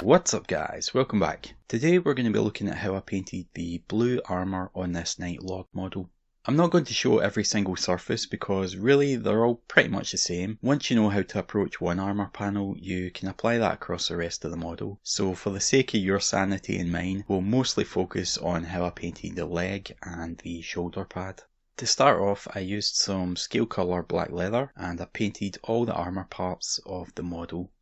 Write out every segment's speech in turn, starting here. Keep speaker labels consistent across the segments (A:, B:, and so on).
A: What's up guys, welcome back. Today we're going to be looking at how I painted the blue armour on this night log model. I'm not going to show every single surface because really they're all pretty much the same. Once you know how to approach one armour panel, you can apply that across the rest of the model. So for the sake of your sanity and mine, we'll mostly focus on how I painted the leg and the shoulder pad. To start off, I used some scale colour black leather and I painted all the armour parts of the model.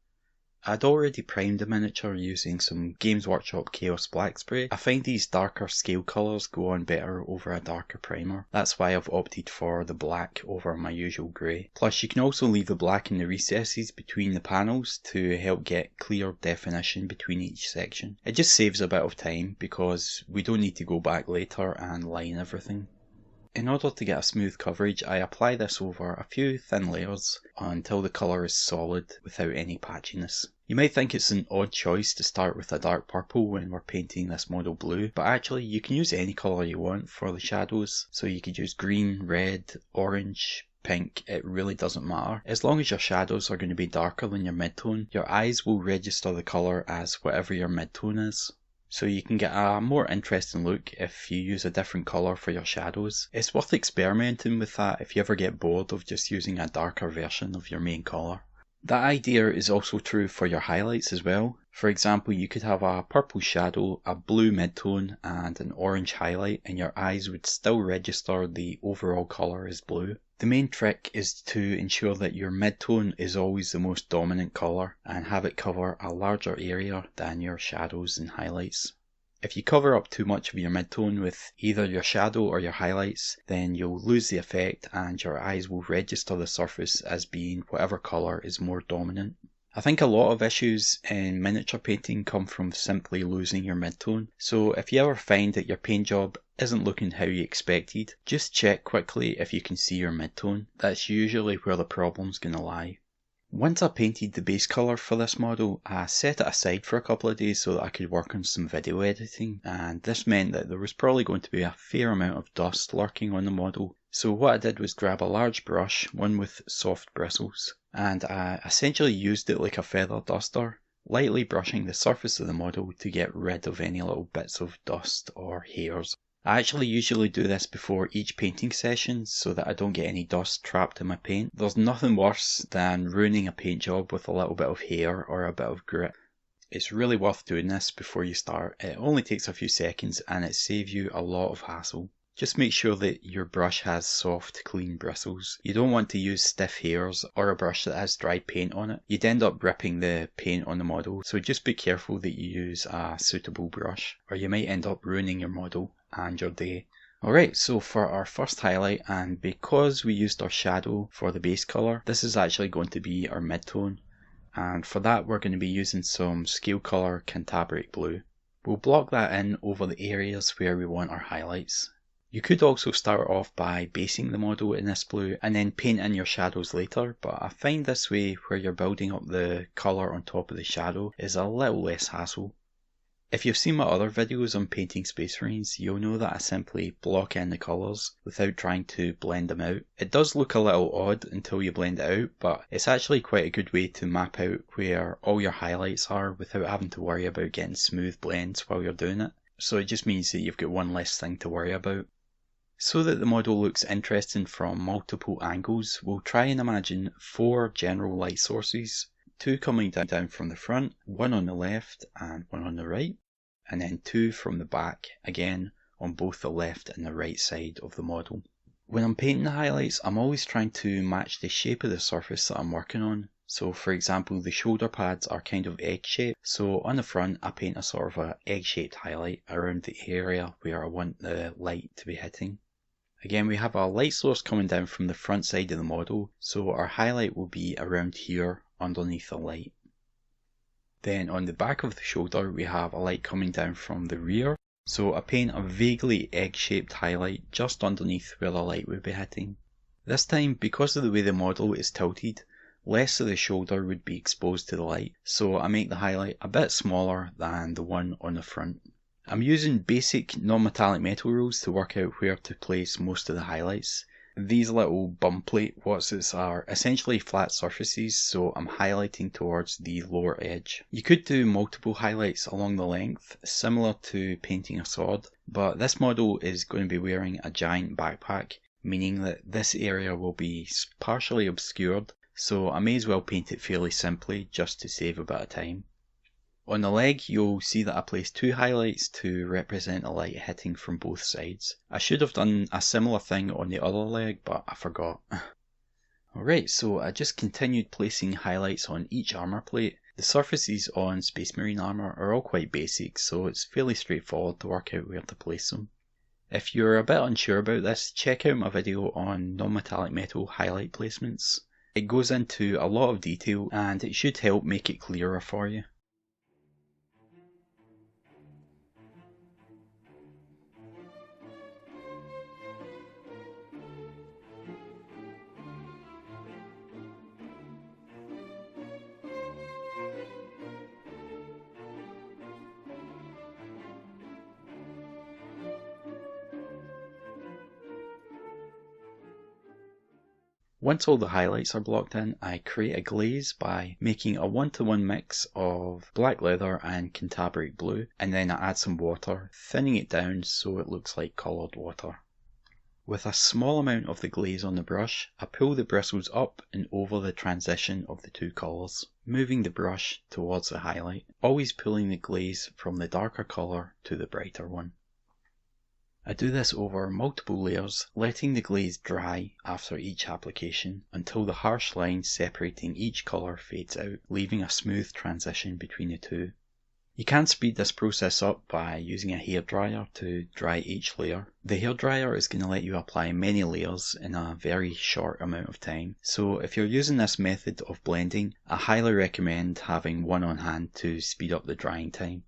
A: I'd already primed the miniature using some Games Workshop Chaos Black Spray. I find these darker scale colours go on better over a darker primer. That's why I've opted for the black over my usual grey. Plus you can also leave the black in the recesses between the panels to help get clear definition between each section. It just saves a bit of time because we don't need to go back later and line everything. In order to get a smooth coverage, I apply this over a few thin layers until the colour is solid without any patchiness. You might think it's an odd choice to start with a dark purple when we're painting this model blue, but actually you can use any colour you want for the shadows. So you could use green, red, orange, pink, it really doesn't matter. As long as your shadows are going to be darker than your midtone, your eyes will register the colour as whatever your midtone is. So you can get a more interesting look if you use a different colour for your shadows. It's worth experimenting with that if you ever get bored of just using a darker version of your main colour. That idea is also true for your highlights as well. For example, you could have a purple shadow, a blue midtone and an orange highlight and your eyes would still register the overall colour as blue. The main trick is to ensure that your midtone is always the most dominant colour and have it cover a larger area than your shadows and highlights. If you cover up too much of your midtone with either your shadow or your highlights, then you'll lose the effect and your eyes will register the surface as being whatever colour is more dominant. I think a lot of issues in miniature painting come from simply losing your midtone, so if you ever find that your paint job isn't looking how you expected, just check quickly if you can see your midtone. That's usually where the problem's going to lie. Once I painted the base colour for this model, I set it aside for a couple of days so that I could work on some video editing, and this meant that there was probably going to be a fair amount of dust lurking on the model. So what I did was grab a large brush, one with soft bristles, and I essentially used it like a feather duster, lightly brushing the surface of the model to get rid of any little bits of dust or hairs. I actually usually do this before each painting session so that I don't get any dust trapped in my paint. There's nothing worse than ruining a paint job with a little bit of hair or a bit of grit. It's really worth doing this before you start. It only takes a few seconds and it saves you a lot of hassle. Just make sure that your brush has soft, clean bristles. You don't want to use stiff hairs or a brush that has dried paint on it. You'd end up ripping the paint on the model, so just be careful that you use a suitable brush, or you might end up ruining your model and your day. Alright, so for our first highlight, and because we used our shadow for the base colour, this is actually going to be our midtone. And for that we're going to be using some scale colour Cantabaric blue. We'll block that in over the areas where we want our highlights. You could also start off by basing the model in this blue and then paint in your shadows later, but I find this way where you're building up the colour on top of the shadow is a little less hassle. If you've seen my other videos on painting space marines, you'll know that I simply block in the colours without trying to blend them out. It does look a little odd until you blend it out, but it's actually quite a good way to map out where all your highlights are without having to worry about getting smooth blends while you're doing it. So it just means that you've got one less thing to worry about. So that the model looks interesting from multiple angles, we'll try and imagine 4 general light sources, 2 coming down from the front, 1 on the left and 1 on the right, and then 2 from the back, again on both the left and the right side of the model. When I'm painting the highlights, I'm always trying to match the shape of the surface that I'm working on. So for example, the shoulder pads are kind of egg-shaped, so on the front I paint a sort of a egg-shaped highlight around the area where I want the light to be hitting. Again, we have a light source coming down from the front side of the model, so our highlight will be around here underneath the light. Then on the back of the shoulder we have a light coming down from the rear, so I paint a vaguely egg-shaped highlight just underneath where the light would be hitting. This time, because of the way the model is tilted, less of the shoulder would be exposed to the light, so I make the highlight a bit smaller than the one on the front. I'm using basic non-metallic metal rules to work out where to place most of the highlights. These little bum plate watsits are essentially flat surfaces, so I'm highlighting towards the lower edge. You could do multiple highlights along the length, similar to painting a sword, but this model is going to be wearing a giant backpack, meaning that this area will be partially obscured, so I may as well paint it fairly simply just to save a bit of time. On the leg, you'll see that I placed 2 highlights to represent the light hitting from both sides. I should have done a similar thing on the other leg, but I forgot. Alright, so I just continued placing highlights on each armour plate. The surfaces on Space Marine armour are all quite basic, so it's fairly straightforward to work out where to place them. If you're a bit unsure about this, check out my video on non-metallic metal highlight placements. It goes into a lot of detail and it should help make it clearer for you. Once all the highlights are blocked in, I create a glaze by making a 1-to-1 mix of black leather and Cantabaric blue, and then I add some water, thinning it down so it looks like coloured water. With a small amount of the glaze on the brush, I pull the bristles up and over the transition of the 2 colours, moving the brush towards the highlight, always pulling the glaze from the darker colour to the brighter one. I do this over multiple layers, letting the glaze dry after each application until the harsh line separating each colour fades out, leaving a smooth transition between the 2. You can speed this process up by using a hairdryer to dry each layer. The hairdryer is going to let you apply many layers in a very short amount of time, so if you're using this method of blending, I highly recommend having one on hand to speed up the drying time.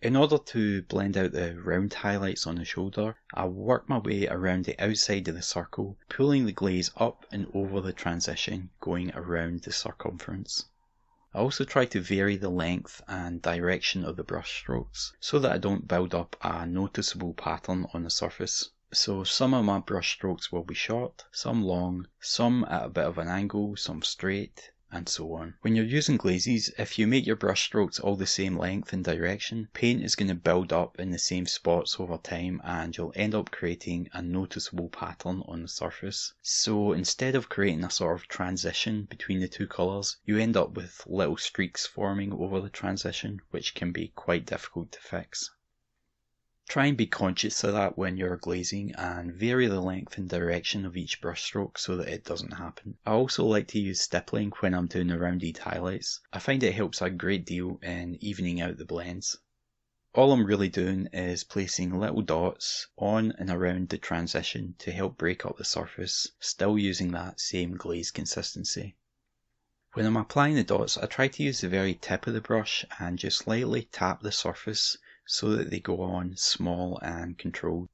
A: In order to blend out the round highlights on the shoulder, I work my way around the outside of the circle, pulling the glaze up and over the transition, going around the circumference. I also try to vary the length and direction of the brush strokes, so that I don't build up a noticeable pattern on the surface. So some of my brush strokes will be short, some long, some at a bit of an angle, some straight, and so on. When you're using glazes, if you make your brush strokes all the same length and direction, paint is going to build up in the same spots over time and you'll end up creating a noticeable pattern on the surface. So instead of creating a sort of transition between the 2 colours, you end up with little streaks forming over the transition, which can be quite difficult to fix. Try and be conscious of that when you're glazing and vary the length and direction of each brush stroke so that it doesn't happen. I also like to use stippling when I'm doing the rounded highlights. I find it helps a great deal in evening out the blends. All I'm really doing is placing little dots on and around the transition to help break up the surface, still using that same glaze consistency. When I'm applying the dots, I try to use the very tip of the brush and just lightly tap the surface so that they go on small and controlled.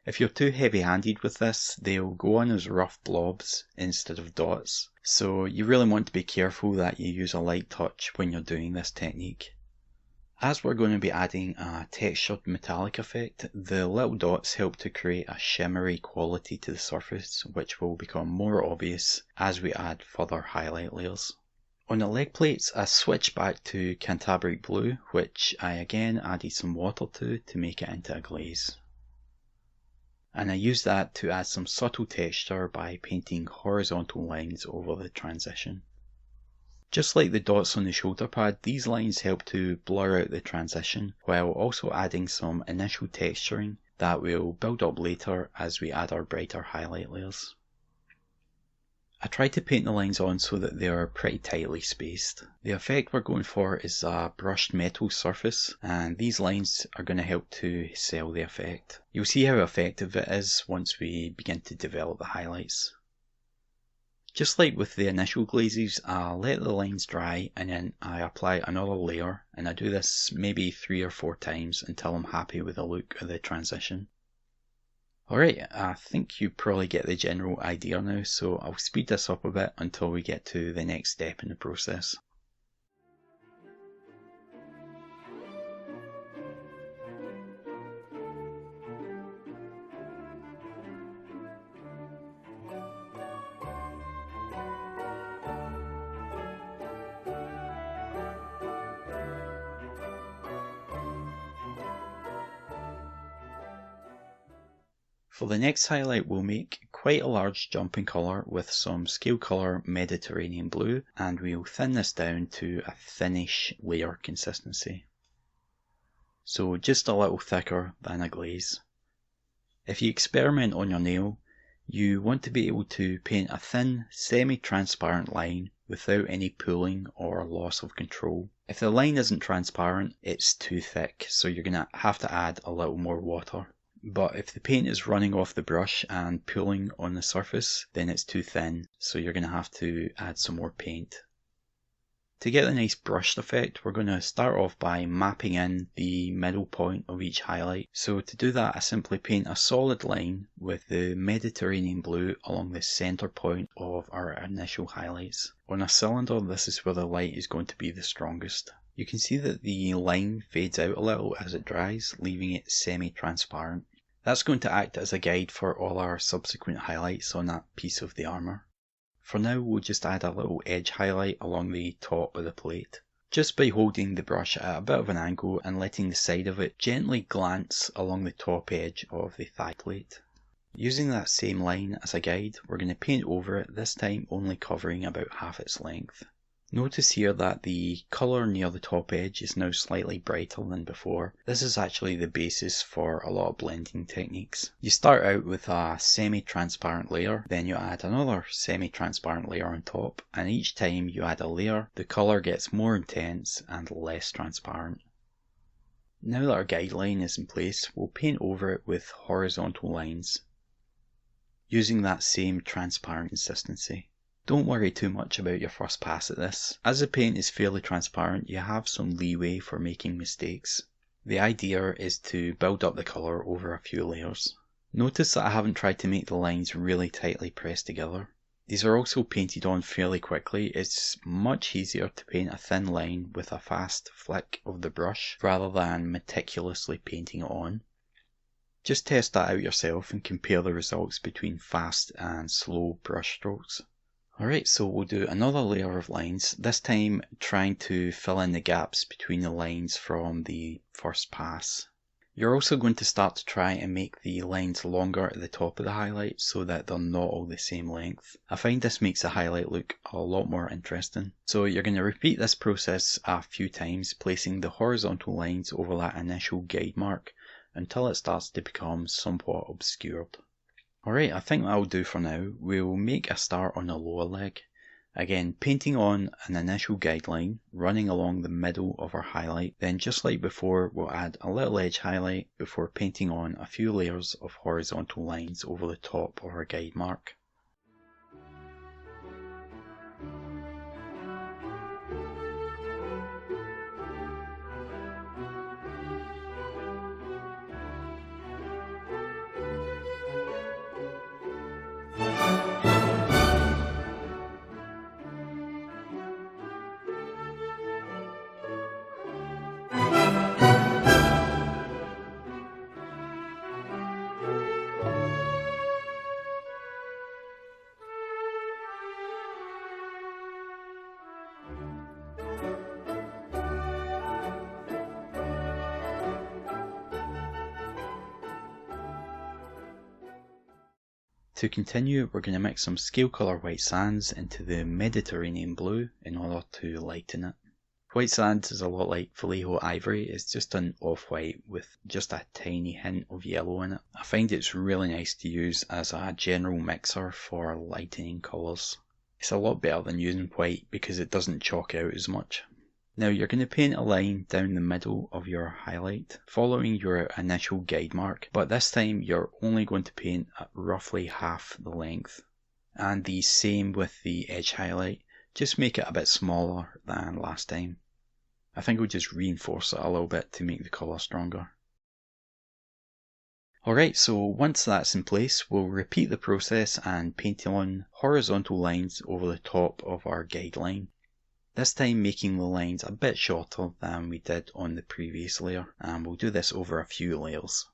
A: If you're too heavy-handed with this, they'll go on as rough blobs instead of dots, so you really want to be careful that you use a light touch when you're doing this technique. As we're going to be adding a textured metallic effect, the little dots help to create a shimmery quality to the surface, which will become more obvious as we add further highlight layers. On the leg plates, I switched back to Cantabaric blue, which I again added some water to make it into a glaze. And I used that to add some subtle texture by painting horizontal lines over the transition. Just like the dots on the shoulder pad, these lines help to blur out the transition, while also adding some initial texturing that will build up later as we add our brighter highlight layers. I try to paint the lines on so that they are pretty tightly spaced. The effect we're going for is a brushed metal surface, and these lines are going to help to sell the effect. You'll see how effective it is once we begin to develop the highlights. Just like with the initial glazes, I let the lines dry and then I apply another layer, and I do this maybe 3 or 4 times until I'm happy with the look of the transition. Alright, I think you probably get the general idea now, so I'll speed this up a bit until we get to the next step in the process. For the next highlight, we'll make quite a large jump in colour with some scale colour Mediterranean blue, and we'll thin this down to a thinnish layer consistency. So just a little thicker than a glaze. If you experiment on your nail, you want to be able to paint a thin, semi-transparent line without any pulling or loss of control. If the line isn't transparent, it's too thick, so you're going to have to add a little more water. But if the paint is running off the brush and pulling on the surface, then it's too thin, so you're going to have to add some more paint. To get the nice brushed effect, we're going to start off by mapping in the middle point of each highlight. So to do that, I simply paint a solid line with the Mediterranean blue along the centre point of our initial highlights. On a cylinder, this is where the light is going to be the strongest. You can see that the line fades out a little as it dries, leaving it semi-transparent. That's going to act as a guide for all our subsequent highlights on that piece of the armour. For now, we'll just add a little edge highlight along the top of the plate. Just by holding the brush at a bit of an angle and letting the side of it gently glance along the top edge of the thigh plate. Using that same line as a guide, we're going to paint over it, this time only covering about half its length. Notice here that the colour near the top edge is now slightly brighter than before. This is actually the basis for a lot of blending techniques. You start out with a semi-transparent layer, then you add another semi-transparent layer on top, and each time you add a layer, the colour gets more intense and less transparent. Now that our guideline is in place, we'll paint over it with horizontal lines, using that same transparent consistency. Don't worry too much about your first pass at this. As the paint is fairly transparent, you have some leeway for making mistakes. The idea is to build up the colour over a few layers. Notice that I haven't tried to make the lines really tightly pressed together. These are also painted on fairly quickly. It's much easier to paint a thin line with a fast flick of the brush rather than meticulously painting it on. Just test that out yourself and compare the results between fast and slow brush strokes. Alright, so we'll do another layer of lines, this time trying to fill in the gaps between the lines from the first pass. You're also going to start to try and make the lines longer at the top of the highlight so that they're not all the same length. I find this makes the highlight look a lot more interesting. So you're going to repeat this process a few times, placing the horizontal lines over that initial guide mark until it starts to become somewhat obscured. Alright, I think that'll do for now. We'll make a start on the lower leg. Again, painting on an initial guideline, running along the middle of our highlight. Then just like before, we'll add a little edge highlight before painting on a few layers of horizontal lines over the top of our guide mark. To continue, we're going to mix some scale colour white sands into the Mediterranean blue in order to lighten it. White sands is a lot like Vallejo ivory, it's just an off-white with just a tiny hint of yellow in it. I find it's really nice to use as a general mixer for lightening colours. It's a lot better than using white because it doesn't chalk out as much. Now you're going to paint a line down the middle of your highlight, following your initial guide mark, but this time you're only going to paint at roughly half the length. And the same with the edge highlight, just make it a bit smaller than last time. I think we'll just reinforce it a little bit to make the colour stronger. Alright, so once that's in place, we'll repeat the process and paint on horizontal lines over the top of our guide line. This time making the lines a bit shorter than we did on the previous layer, and we'll do this over a few layers.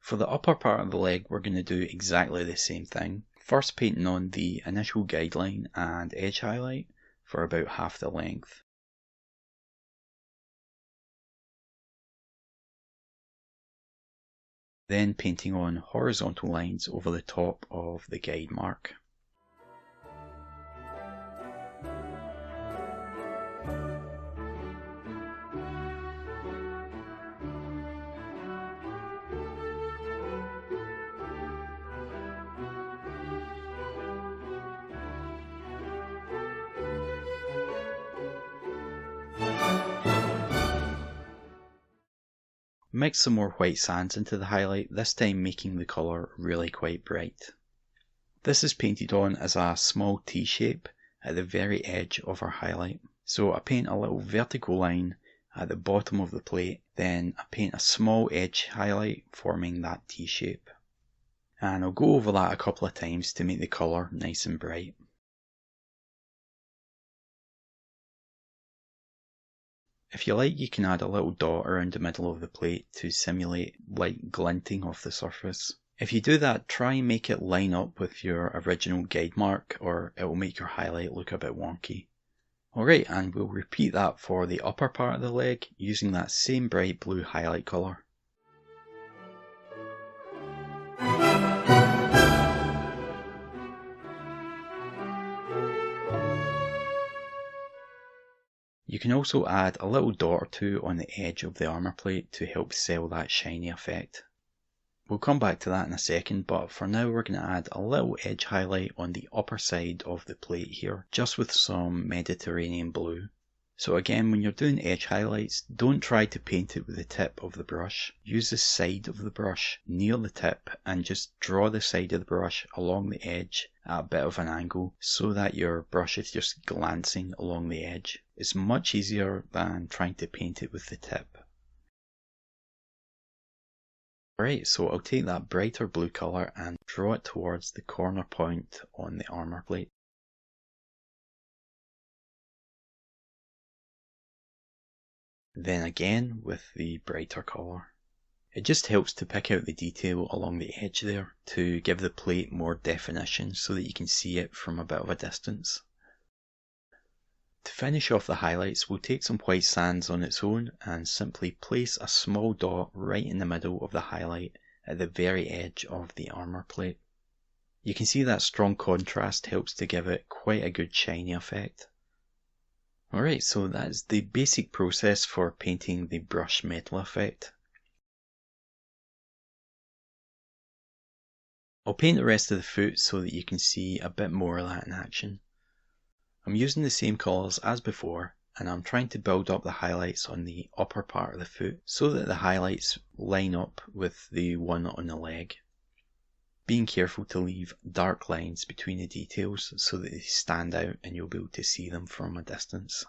A: For the upper part of the leg, we're going to do exactly the same thing. First painting on the initial guideline and edge highlight for about half the length. then painting on horizontal lines over the top of the guide mark. Mix some more white sands into the highlight, this time making the colour really quite bright. This is painted on as a small T shape at the very edge of our highlight. So I paint a little vertical line at the bottom of the plate, then I paint a small edge highlight forming that T shape. And I'll go over that a couple of times to make the colour nice and bright. If you like, you can add a little dot around the middle of the plate to simulate light glinting off the surface. If you do that, try and make it line up with your original guide mark or it will make your highlight look a bit wonky. Alright, and we'll repeat that for the upper part of the leg using that same bright blue highlight colour. You can also add a little dot or two on the edge of the armour plate to help sell that shiny effect. We'll come back to that in a second, but for now we're going to add a little edge highlight on the upper side of the plate here, just with some Mediterranean blue. So again, when you're doing edge highlights, don't try to paint it with the tip of the brush. Use the side of the brush near the tip and just draw the side of the brush along the edge at a bit of an angle so that your brush is just glancing along the edge. It's much easier than trying to paint it with the tip. Alright, so I'll take that brighter blue colour and draw it towards the corner point on the armour plate. Then again with the brighter colour. It just helps to pick out the detail along the edge there to give the plate more definition so that you can see it from a bit of a distance. To finish off the highlights, we'll take some white sands on its own and simply place a small dot right in the middle of the highlight at the very edge of the armour plate. You can see that strong contrast helps to give it quite a good shiny effect. Alright, so that's the basic process for painting the brush metal effect. I'll paint the rest of the foot so that you can see a bit more of that in action. I'm using the same colours as before, and I'm trying to build up the highlights on the upper part of the foot so that the highlights line up with the one on the leg. Being careful to leave dark lines between the details so that they stand out and you'll be able to see them from a distance.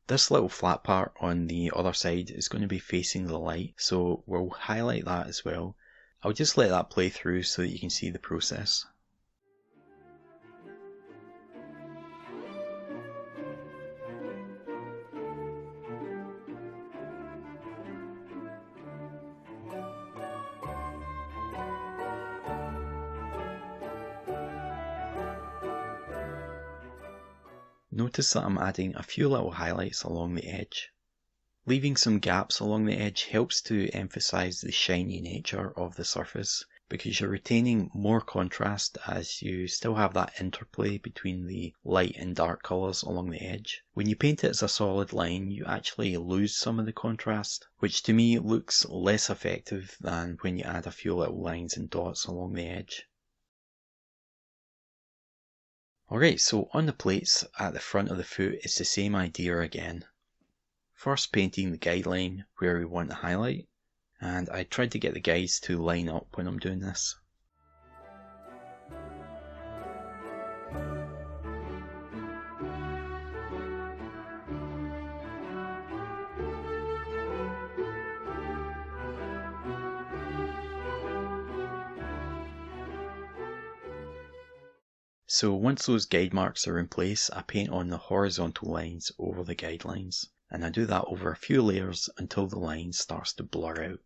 A: This little flat part on the other side is going to be facing the light, so we'll highlight that as well. I'll just let that play through so that you can see the process. Notice that I'm adding a few little highlights along the edge. Leaving some gaps along the edge helps to emphasise the shiny nature of the surface because you're retaining more contrast as you still have that interplay between the light and dark colours along the edge. When you paint it as a solid line, you actually lose some of the contrast, which to me looks less effective than when you add a few little lines and dots along the edge. Alright, so on the plates at the front of the foot, it's the same idea again. First painting the guideline where we want to highlight, and I tried to get the guides to line up when I'm doing this. So once those guide marks are in place, I paint on the horizontal lines over the guidelines, and I do that over a few layers until the line starts to blur out.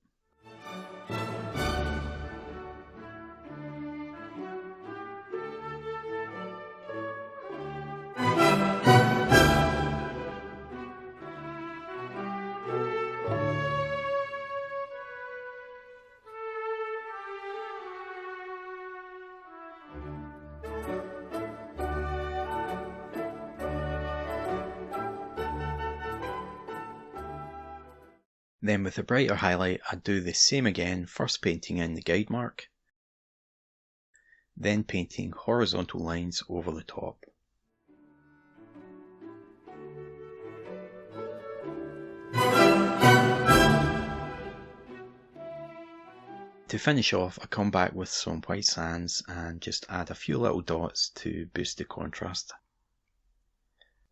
A: Then with the brighter highlight, I'd do the same again, first painting in the guide mark, then painting horizontal lines over the top. To finish off, I come back with some white sands and just add a few little dots to boost the contrast.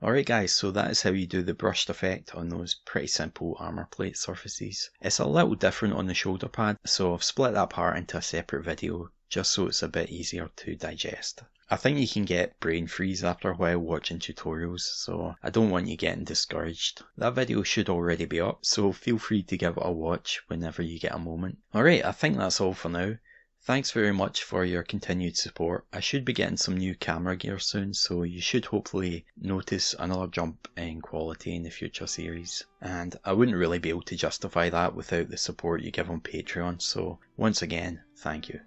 A: Alright guys, so that is how you do the brushed effect on those pretty simple armour plate surfaces. It's a little different on the shoulder pad, so I've split that part into a separate video, just so it's a bit easier to digest. I think you can get brain freeze after a while watching tutorials, so I don't want you getting discouraged. That video should already be up, so feel free to give it a watch whenever you get a moment. Alright, I think that's all for now. Thanks very much for your continued support. I should be getting some new camera gear soon, so you should hopefully notice another jump in quality in the future series. And I wouldn't really be able to justify that without the support you give on Patreon, so once again, thank you.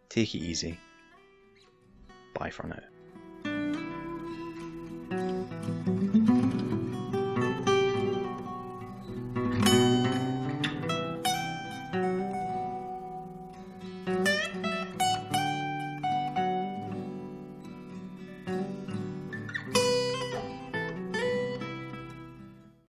A: Take it easy. Bye for now.